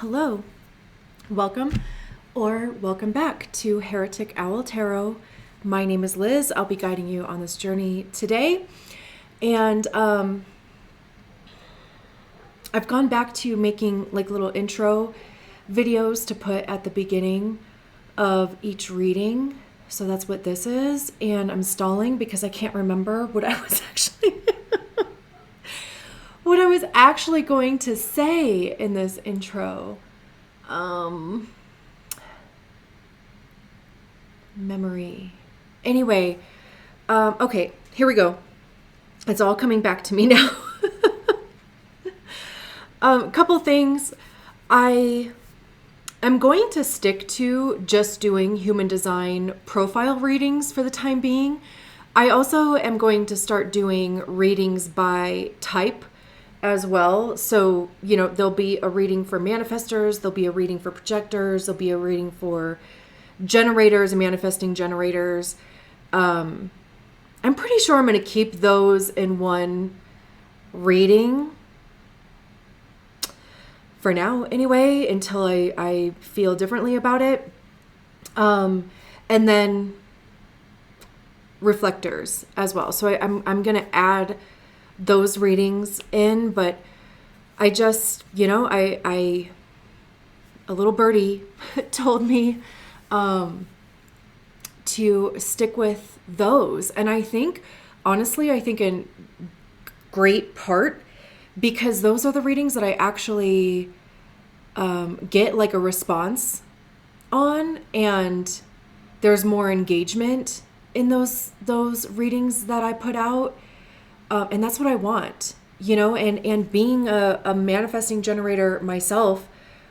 Hello, welcome or welcome back to Heretic Owl Tarot. My name is Liz. I'll be guiding you on this journey today. And I've gone back to making like little intro videos to put at the beginning of each reading. So that's what this is. And I'm stalling because I can't remember what I was actually going to say in this intro. Memory. Anyway, okay, here we go. It's all coming back to me now. Couple things. I'm going to stick to just doing human design profile readings for the time being. I also am going to start doing readings by type as well. So, there'll be a reading for manifestors, there'll be a reading for projectors, there'll be a reading for generators and manifesting generators. I'm pretty sure I'm going to keep those in one reading for now anyway, until I feel differently about it. And then reflectors as well. So I'm going to add those readings in, but I just, a little birdie told me to stick with those. And I think, honestly, in great part because those are the readings that I actually get like a response on, and there's more engagement in those readings that I put out. And that's what I want, and being a manifesting generator myself,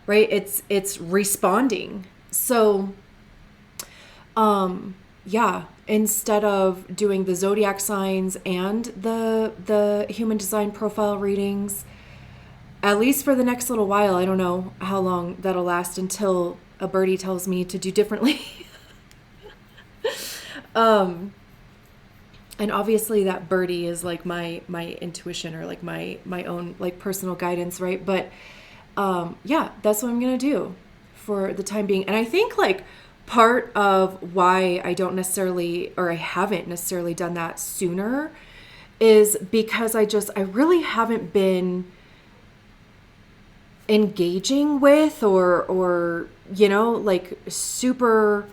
right? It's responding. So, instead of doing the zodiac signs and the human design profile readings, at least for the next little while, I don't know how long that'll last until a birdie tells me to do differently. And obviously that birdie is like my intuition or like my own like personal guidance, right? But that's what I'm going to do for the time being. And I think like part of why I haven't necessarily done that sooner is because I really haven't been engaging with or like super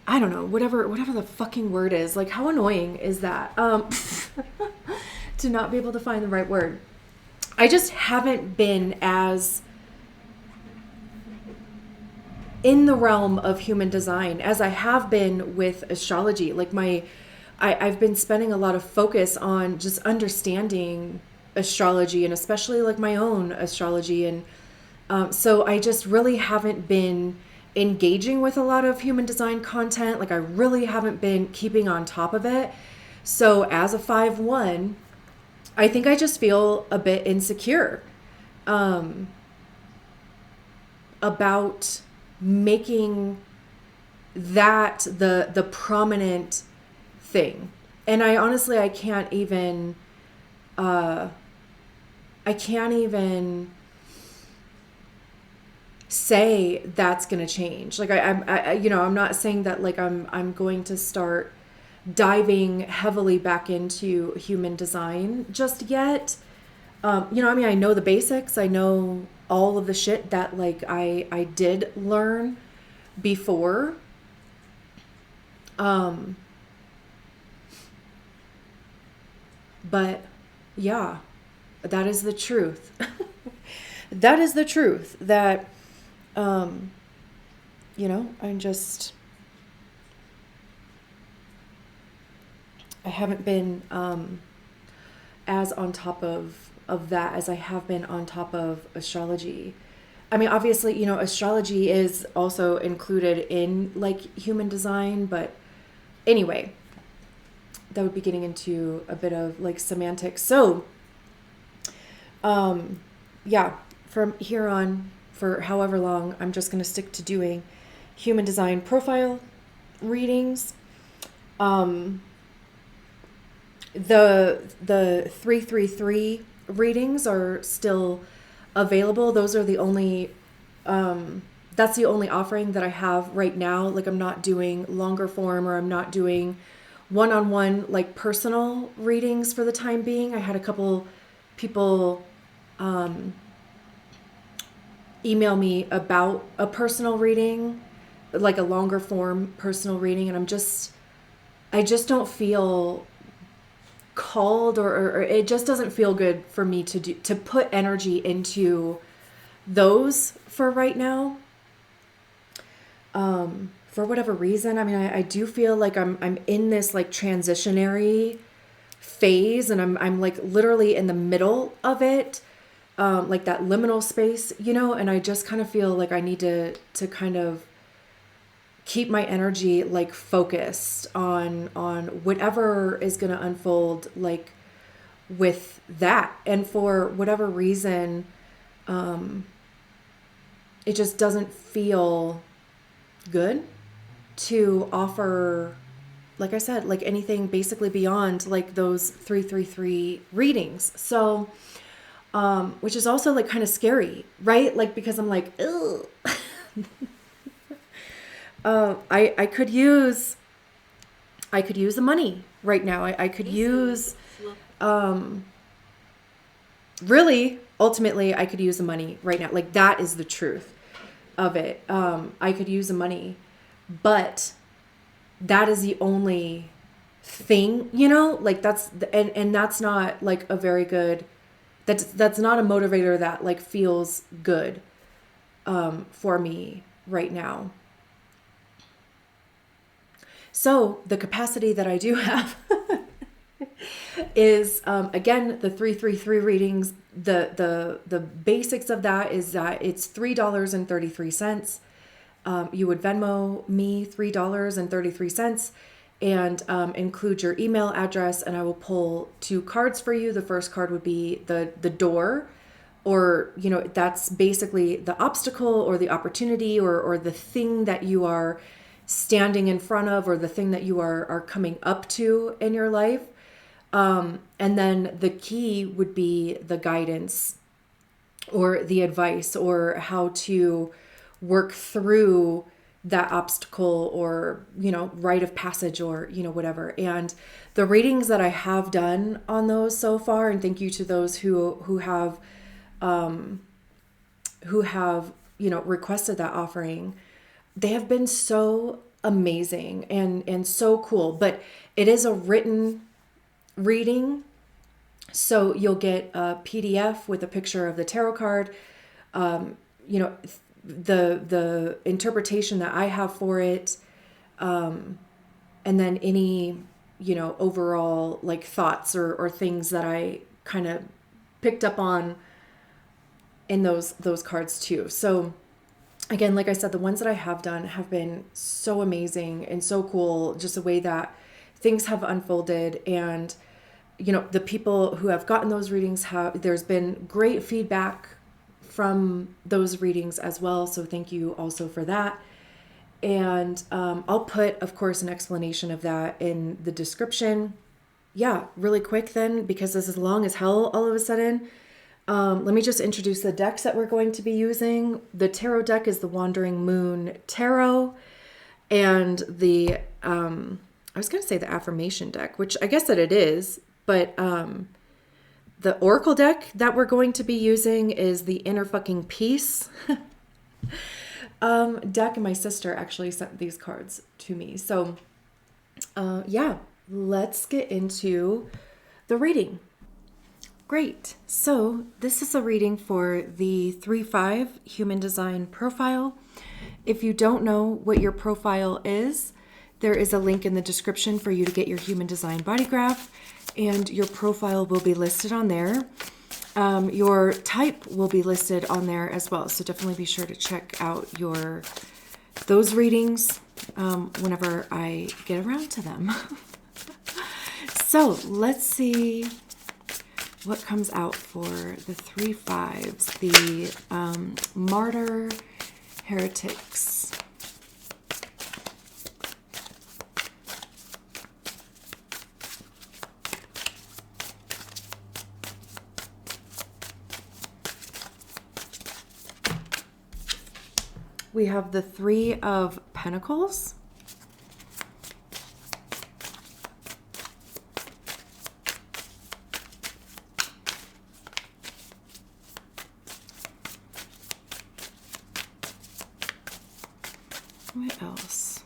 I don't know, whatever the fucking word is. Like, how annoying is that? To not be able to find the right word. I just haven't been as in the realm of human design as I have been with astrology. Like I've been spending a lot of focus on just understanding astrology, and especially like my own astrology. And so I just really haven't been engaging with a lot of human design content. Like I really haven't been keeping on top of it. So as a 5/1, I think I just feel a bit insecure about making that the prominent thing. And I honestly, I can't even say that's going to change. Like I'm not saying that like I'm going to start diving heavily back into human design just yet. I know the basics. I know all of the shit that like I did learn before. But yeah, that is the truth. That is the truth that I haven't been as on top of that as I have been on top of astrology. I mean, obviously, astrology is also included in like human design, but anyway, that would be getting into a bit of like semantics. So, from here on, for however long, I'm just going to stick to doing human design profile readings. The 333 readings are still available. Those are the only that's the only offering that I have right now. Like, I'm not doing longer form, or I'm not doing one-on-one, like, personal readings for the time being. I had a couple people email me about a personal reading, like a longer form personal reading, and I just don't feel called, or it just doesn't feel good for me to put energy into those for right now. For whatever reason, I mean, I do feel like I'm in this, like, transitionary phase, and I'm like literally in the middle of it, like that liminal space, and I just kind of feel like I need to kind of keep my energy, like, focused on whatever is going to unfold, like, with that. And for whatever reason, it just doesn't feel good to offer, like I said, like, anything basically beyond, like, those 333 readings. So, which is also, like, kind of scary, right? Like, because I'm like, ugh. I could use the money right now. I could use, really, ultimately, I could use the money right now. Like, that is the truth of it. I could use the money, but that is the only thing, like, and that's not, like, a very good, that's not a motivator that, like, feels good, for me right now. So the capacity that I do have is, again, the 333 readings. The basics of that is that it's $3.33. You would Venmo me $3.33 and include your email address, and I will pull 2 cards for you. The first card would be the door, or, that's basically the obstacle or the opportunity, or the thing that you are standing in front of, or the thing that you are coming up to in your life. And then the key would be the guidance or the advice, or how to work through that obstacle, or, rite of passage, or, whatever. And the readings that I have done on those so far, and thank you to those who have requested that offering, they have been so amazing and so cool. But it is a written reading, so you'll get a PDF with a picture of the tarot card. The interpretation that I have for it, and then any, overall, like, thoughts or things that I kind of picked up on in those cards too. So again, like I said, the ones that I have done have been so amazing and so cool, just the way that things have unfolded. And, the people who have gotten those readings, there's been great feedback from those readings as well. So thank you also for that. And I'll put, of course, an explanation of that in the description. Yeah, really quick then, because this is long as hell all of a sudden. Let me just introduce the decks that we're going to be using. The tarot deck is the Wandering Moon Tarot, and I was going to say the affirmation deck, which I guess that it is, but the Oracle deck that we're going to be using is the Inner Fucking Peace deck, and my sister actually sent these cards to me. So yeah, let's get into the reading. Great. So this is a reading for the 3-5 Human Design Profile. If you don't know what your profile is, there is a link in the description for you to get your Human Design Body Graph, and your profile will be listed on there. Your type will be listed on there as well. So definitely be sure to check out those readings whenever I get around to them. So let's see what comes out for the 3-5s, the Martyr Heretics. we have the Three of Pentacles. What else?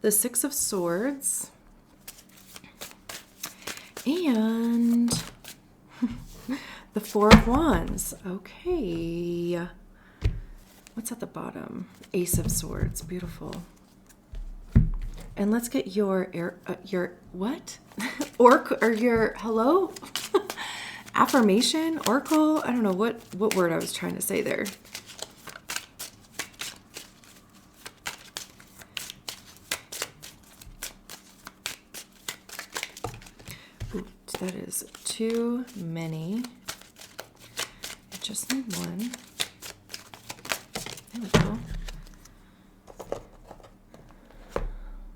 The Six of Swords, and the Four of Wands. Okay. What's at the bottom? Ace of Swords. Beautiful. And let's get your what? Or your hello? Affirmation? Oracle? I don't know what word I was trying to say there. That is too many. I just need one. There we go.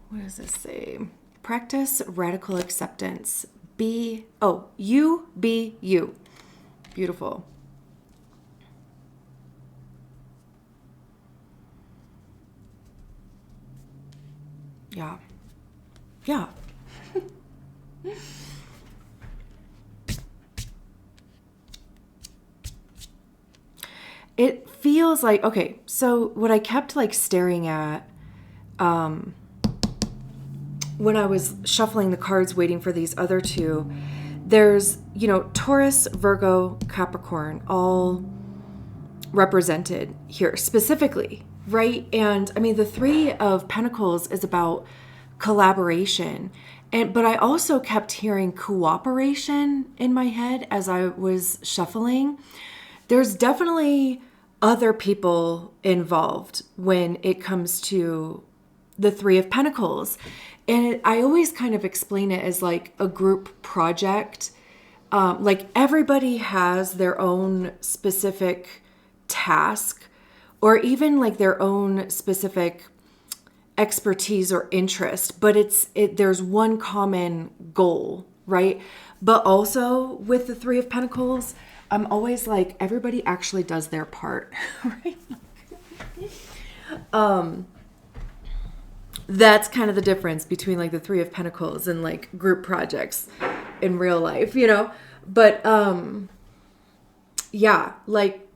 What does this say? Practice radical acceptance. You be you. Beautiful. Yeah. Yeah. It feels like, okay, so what I kept like staring at when I was shuffling the cards waiting for these other two, there's, Taurus, Virgo, Capricorn, all represented here specifically, right? And I mean, the Three of Pentacles is about collaboration. But I also kept hearing cooperation in my head as I was shuffling. There's definitely other people involved when it comes to the Three of Pentacles. And I always kind of explain it as like a group project. Like everybody has their own specific task or even like their own specific expertise or interest, but there's one common goal, right? But also with the Three of Pentacles, I'm always like, everybody actually does their part, right? That's kind of the difference between like the Three of Pentacles and like group projects in real life, But yeah, like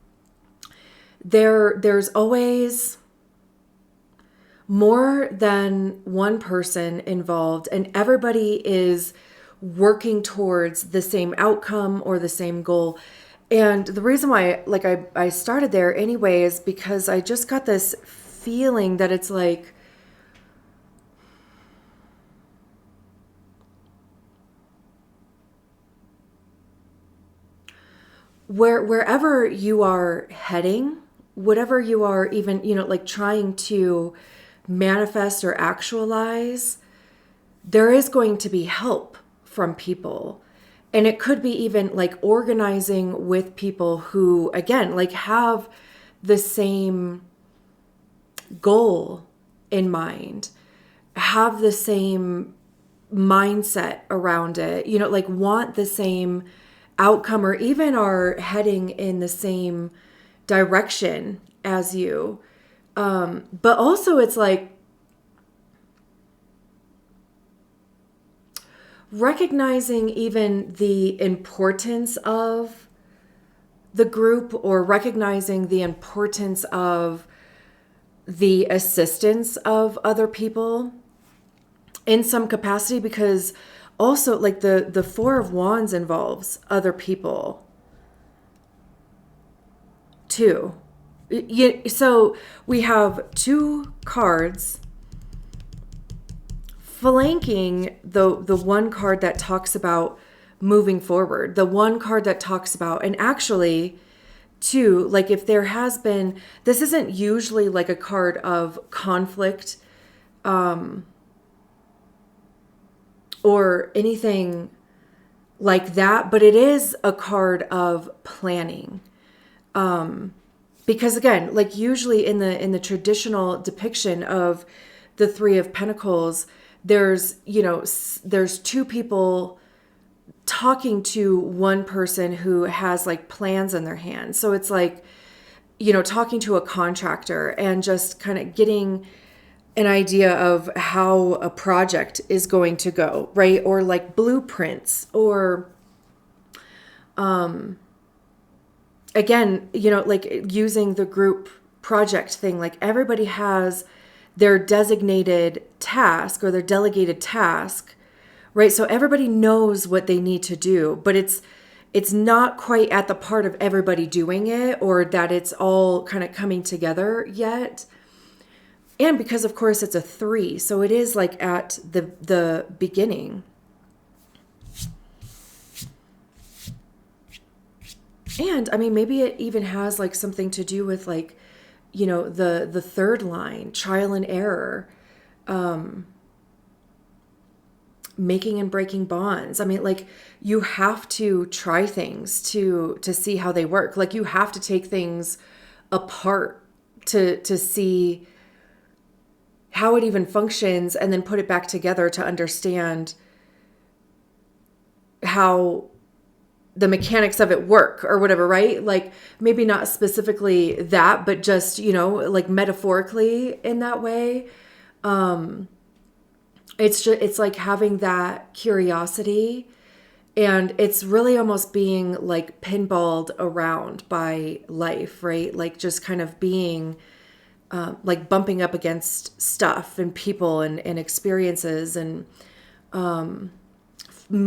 there's always more than one person involved, and everybody is working towards the same outcome or the same goal. And the reason why I started there anyway is because I just got this feeling that it's like wherever you are heading, whatever you are even, like trying to manifest or actualize, there is going to be help from people. And it could be even like organizing with people who, again, like have the same goal in mind, have the same mindset around it, like want the same outcome or even are heading in the same direction as you. But also it's like recognizing even the importance of the group or recognizing the importance of the assistance of other people in some capacity, because also like the Four of Wands involves other people too. So we have two cards flanking the one card that talks about moving forward. The one card that talks about, and actually, too, like if there has been, this isn't usually like a card of conflict or anything like that, but it is a card of planning. Because again, like usually in the traditional depiction of the Three of Pentacles, there's, you know, there's two people talking to one person who has like plans in their hands. So it's like, you know, talking to a contractor and just kind of getting an idea of how a project is going to go, right? Or like blueprints, or again, you know, like using the group project thing, like everybody has their designated task or their delegated task, right? So everybody knows what they need to do, but it's not quite at the part of everybody doing it, or that it's all kind of coming together yet. And because of course it's a 3, so it is like at the beginning. And I mean, maybe it even has like something to do with like, you know, the third line, trial and error, making and breaking bonds. I mean, like you have to try things to see how they work. Like you have to take things apart to see how it even functions, and then put it back together to understand how the mechanics of it work or whatever, right? Like maybe not specifically that, but just, you know, like metaphorically in that way. It's like having that curiosity, and it's really almost being like pinballed around by life, right? Like just kind of being like bumping up against stuff and people and experiences, and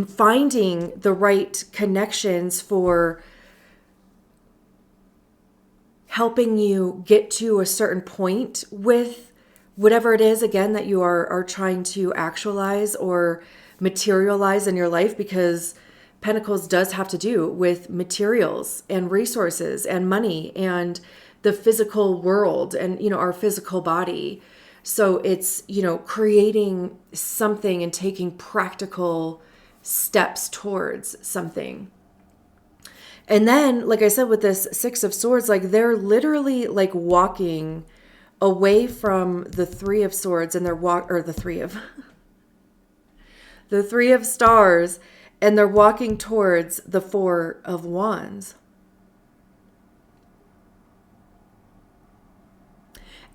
finding the right connections for helping you get to a certain point with whatever it is, again, that you are trying to actualize or materialize in your life, because Pentacles does have to do with materials and resources and money and the physical world and, you know, our physical body. So it's, you know, creating something and taking practical steps towards something. And then, like I said, with this Six of Swords, like they're literally like walking away from the Three of Swords, and they're the Three of Stars, and they're walking towards the Four of Wands.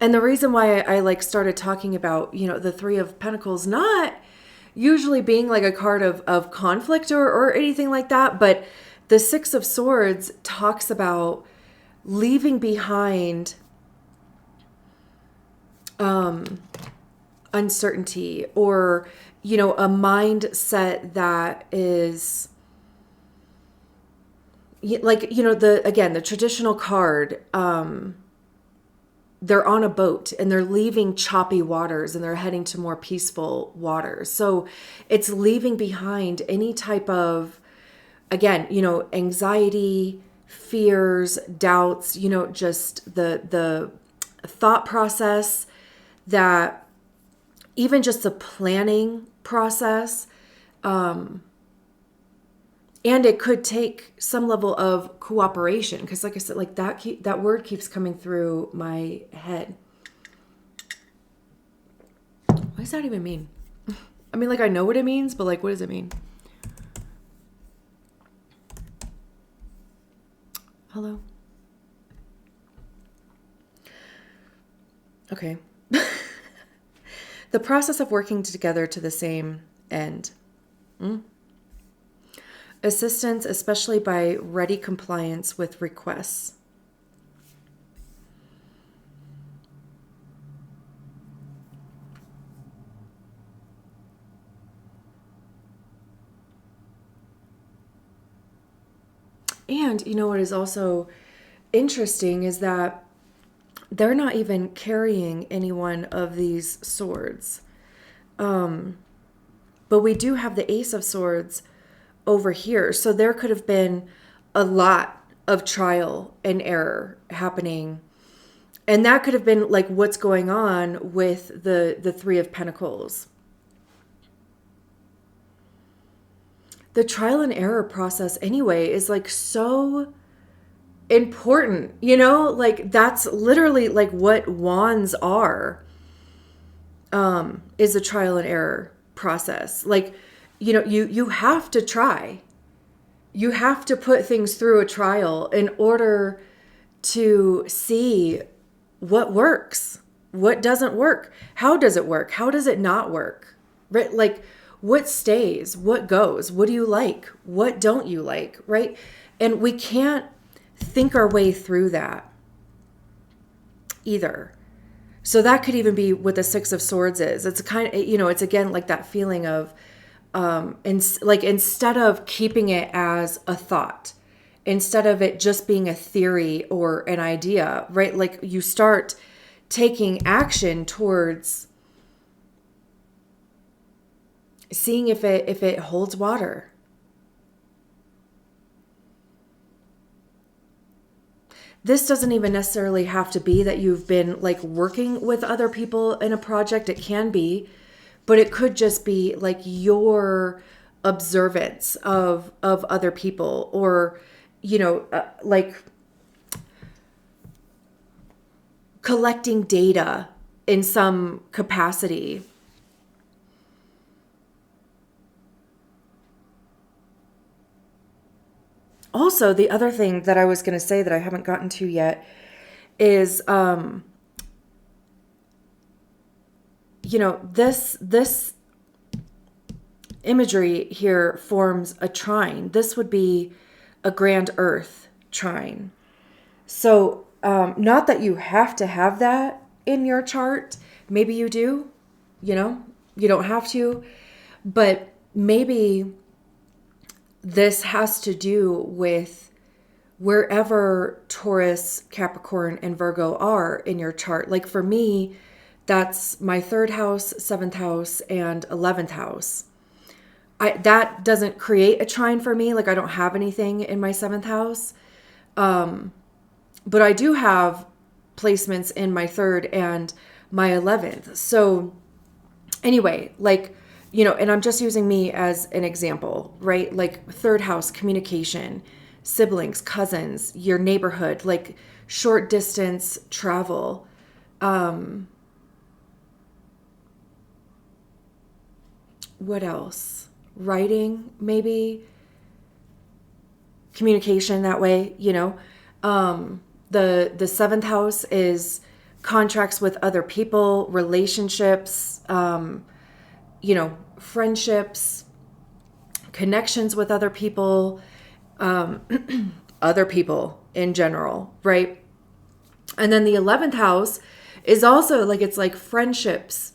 And the reason why I like started talking about, you know, the Three of Pentacles, not usually being like a card of conflict or anything like that, but the Six of Swords talks about leaving behind uncertainty, or, you know, a mindset that is like, you know, the traditional card, they're on a boat and they're leaving choppy waters and they're heading to more peaceful waters. So it's leaving behind any type of, again, you know, anxiety, fears, doubts, you know, just the thought process, that even just the planning process, and it could take some level of cooperation, because like I said, like that word keeps coming through my head. What does that even mean? I mean, like I know what it means, but like what does it mean? Hello? Okay. The process of working together to the same end. Assistance, especially by ready compliance with requests. And you know what is also interesting is that they're not even carrying any one of these swords. But we do have the Ace of Swords over here. So there could have been a lot of trial and error happening. And that could have been like what's going on with the Three of Pentacles. The trial and error process anyway is like so important, you know, like that's literally like what wands are, is a trial and error process. Like, you know, you have to try. You have to put things through a trial in order to see what works, what doesn't work, how does it work, how does it not work, right? Like what stays, what goes, what do you like, what don't you like, right? And we can't think our way through that either. So that could even be what the Six of Swords is. It's kind of, you know, it's again like that feeling of, instead of keeping it as a thought, instead of it just being a theory or an idea, right? Like you start taking action towards seeing if it holds water. This doesn't even necessarily have to be that you've been like working with other people in a project. It can be, but it could just be like your observance of other people, or, you know, like collecting data in some capacity. Also, the other thing that I was going to say that I haven't gotten to yet is, you know, this imagery here forms a trine. This would be a grand earth trine. So, not that you have to have that in your chart. Maybe you do, you know, you don't have to, but maybe this has to do with wherever Taurus, Capricorn, and Virgo are in your chart. Like for me, that's my 3rd house, 7th house, and 11th house. That doesn't create a trine for me. Like I don't have anything in my 7th house. But I do have placements in my 3rd and my 11th. So anyway, like, you know, and I'm just using me as an example, right? Like 3rd house, communication, siblings, cousins, your neighborhood, like short distance travel. What else? Writing, maybe. Communication that way, you know. The 7th house is contracts with other people, relationships, you know, friendships, connections with other people, other people in general, right? And then the 11th house is also like, it's like friendships,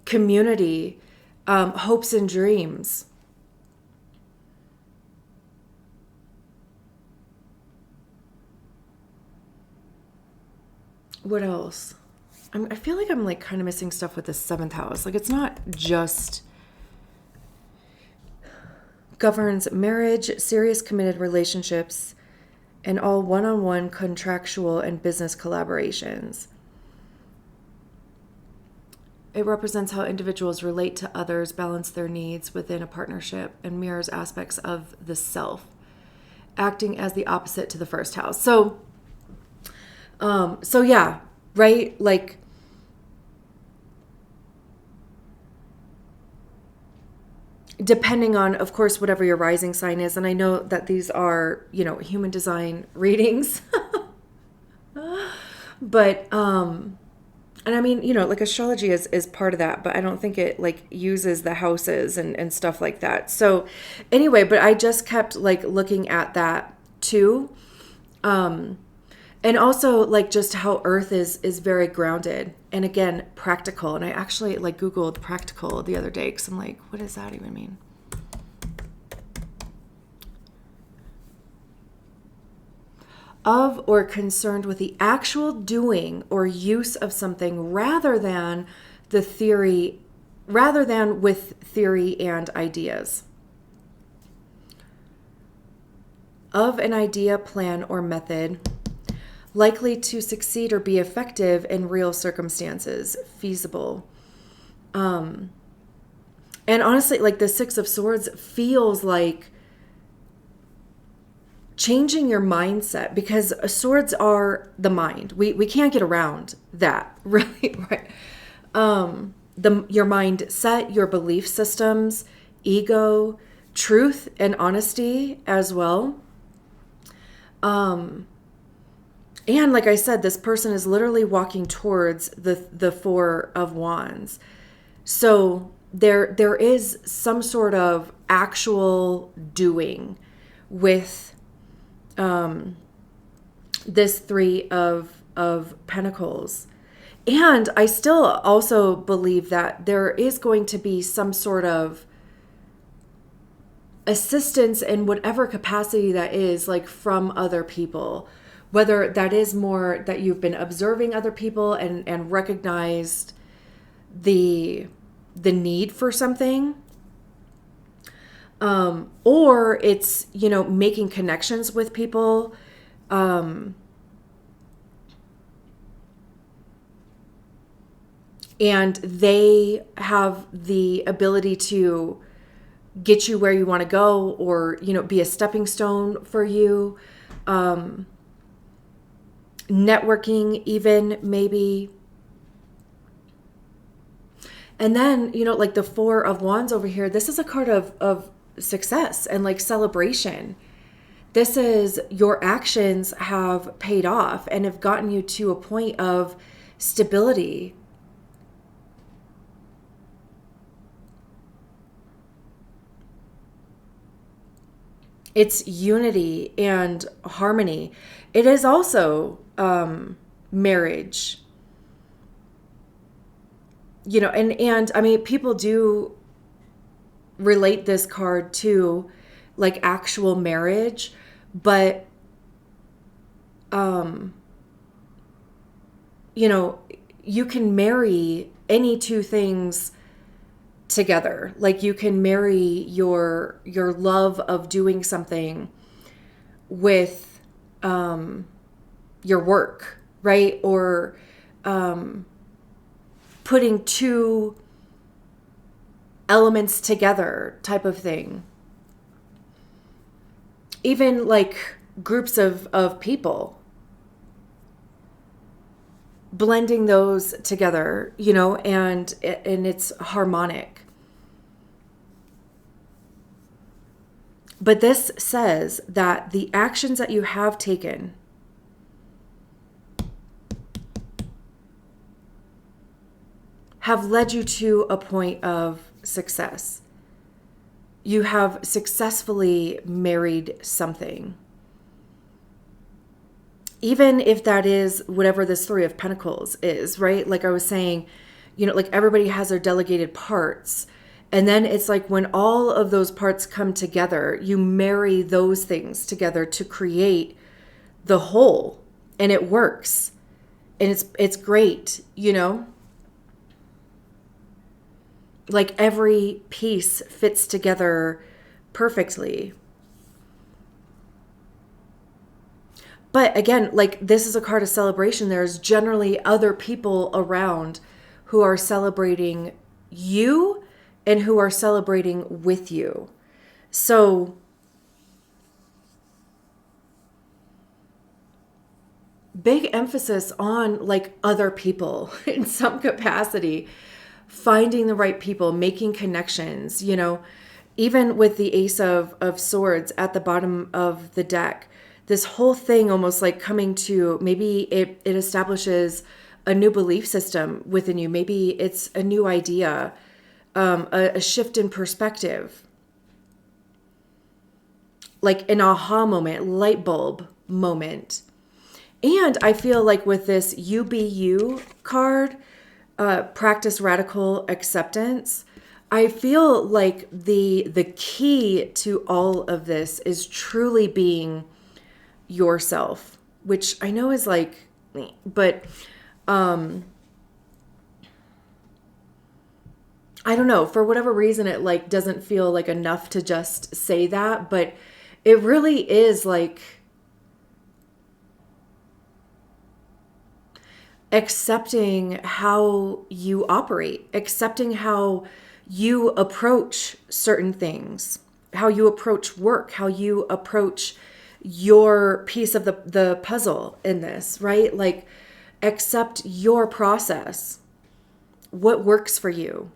community, hopes and dreams. What else? I feel like I'm like kind of missing stuff with the 7th house. Like it's not just governs marriage, serious committed relationships, and all one-on-one contractual and business collaborations. It represents how individuals relate to others, balance their needs within a partnership, and mirrors aspects of the self, acting as the opposite to the 1st house. So yeah, right? Like, depending on, of course, whatever your rising sign is. And I know that these are, you know, human design readings, but, and I mean, you know, like astrology is part of that, but I don't think it like uses the houses and stuff like that. So anyway, but I just kept like looking at that too. And also like just how Earth is very grounded and again, practical. And I actually like Googled practical the other day because I'm like, what does that even mean? Of or concerned with the actual doing or use of something rather than with theory and ideas. of an idea, plan, or method, likely to succeed or be effective in real circumstances, feasible. And honestly, like the Six of Swords feels like changing your mindset, because swords are the mind. We can't get around that, really, right? Your mindset, your belief systems, ego, truth, and honesty as well. And like I said, this person is literally walking towards the Four of Wands. So there is some sort of actual doing with this Three of Pentacles. And I still also believe that there is going to be some sort of assistance in whatever capacity that is, like from other people, whether that is more that you've been observing other people and recognized the need for something, or it's, making connections with people, and they have the ability to get you where you want to go, or, be a stepping stone for you. Networking even, maybe. And then, like the Four of Wands over here, this is a card of success and like celebration. This is your actions have paid off and have gotten you to a point of stability. It's unity and harmony. It is also marriage. And I mean, people do relate this card to like actual marriage, but you can marry any two things together. Like you can marry your love of doing something with your work, right? Or putting two elements together type of thing. Even like groups of people, blending those together, and it's harmonic. But this says that the actions that you have taken have led you to a point of success. You have successfully married something. Even if that is whatever this Three of Pentacles is, right? Like I was saying, like everybody has their delegated parts. And then it's like when all of those parts come together, you marry those things together to create the whole, and it works. And it's great, Like every piece fits together perfectly. But again, like this is a card of celebration. There's generally other people around who are celebrating you and who are celebrating with you. So big emphasis on like other people in some capacity, finding the right people, making connections, even with the Ace of Swords at the bottom of the deck. This whole thing almost like coming to, maybe it establishes a new belief system within you. Maybe it's a new idea, a shift in perspective, like an aha moment, light bulb moment. And I feel like with this You Be You card, practice radical acceptance, I feel like the key to all of this is truly being yourself, which I know is like, but I don't know, for whatever reason it like doesn't feel like enough to just say that, but it really is like accepting how you operate, accepting how you approach certain things, how you approach work, how you approach your piece of the puzzle in this, right? Like, accept your process, what works for you.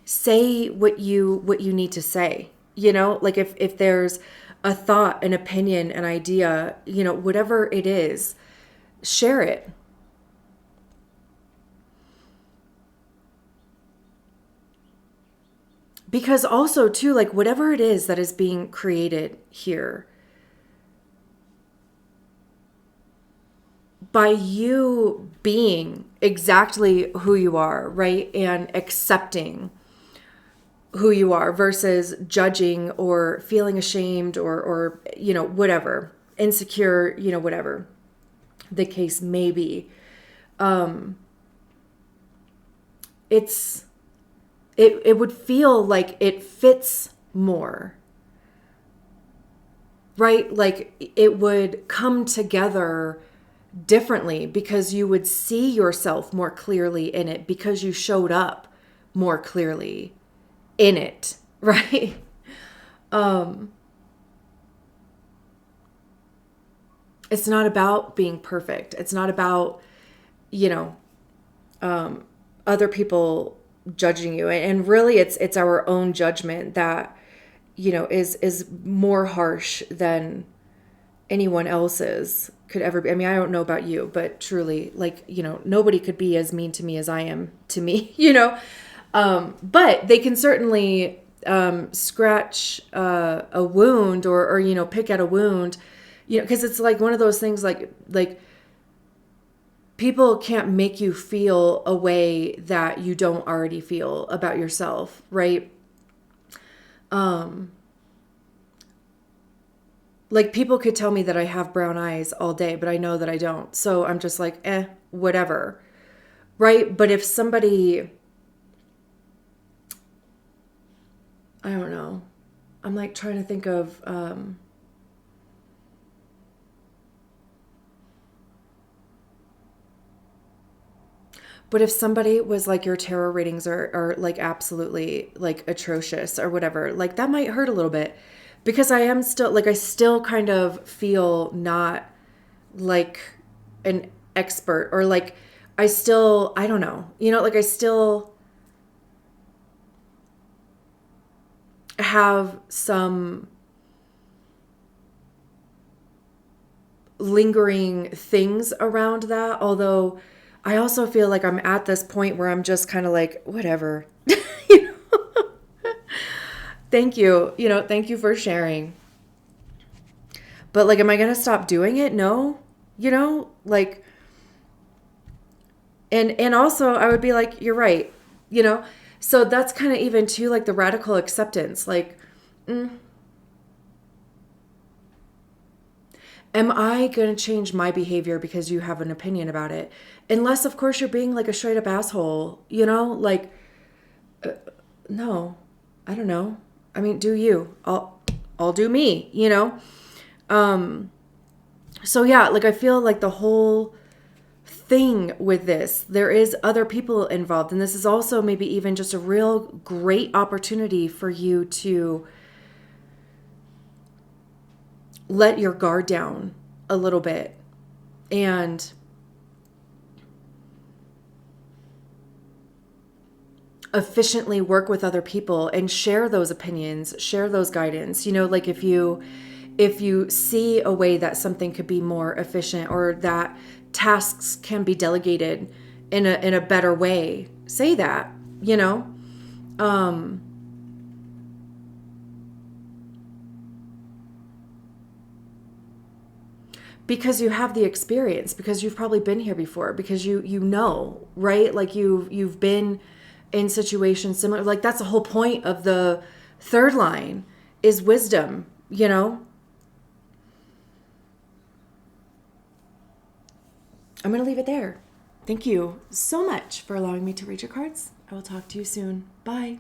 Say what you need to say. Like if there's a thought, an opinion, an idea, whatever it is, share it. Because also too, like whatever it is that is being created here, by you being exactly who you are, right? And accepting who you are versus judging or feeling ashamed or whatever, insecure, whatever the case may be. It would feel like it fits more, right? Like it would come together differently because you would see yourself more clearly in it because you showed up more clearly in it, right? It's not about being perfect. It's not about, other people judging you. And really it's our own judgment that, is more harsh than anyone else's could ever be. I mean, I don't know about you, but truly, like, nobody could be as mean to me as I am to me, but they can certainly scratch a wound or pick at a wound, because it's like one of those things like people can't make you feel a way that you don't already feel about yourself, right? Like people could tell me that I have brown eyes all day, but I know that I don't. So I'm just like, whatever. Right? But if somebody, I don't know. I'm like trying to think of, but if somebody was like, your tarot readings are like absolutely like atrocious or whatever, like that might hurt a little bit. Because I am still, like, I still kind of feel not like an expert or like I don't know, like I still have some lingering things around that. Although I also feel like I'm at this point where I'm just kind of like, whatever. Thank you. Thank you for sharing. But like, am I going to stop doing it? No. Like, and also I would be like, you're right. So that's kind of even too, like the radical acceptance, like, am I going to change my behavior because you have an opinion about it? Unless of course you're being like a straight up asshole, like, no, I don't know. I mean, do you? I'll do me, So yeah, like I feel like the whole thing with this, there is other people involved, and this is also maybe even just a real great opportunity for you to let your guard down a little bit and efficiently work with other people and share those opinions, share those guidance. Like if you see a way that something could be more efficient or that tasks can be delegated in a better way, say that, because you have the experience, because you've probably been here before, because right? Like you've been in situations similar. Like that's the whole point of the third line is wisdom, I'm going to leave it there. Thank you so much for allowing me to read your cards. I will talk to you soon. Bye.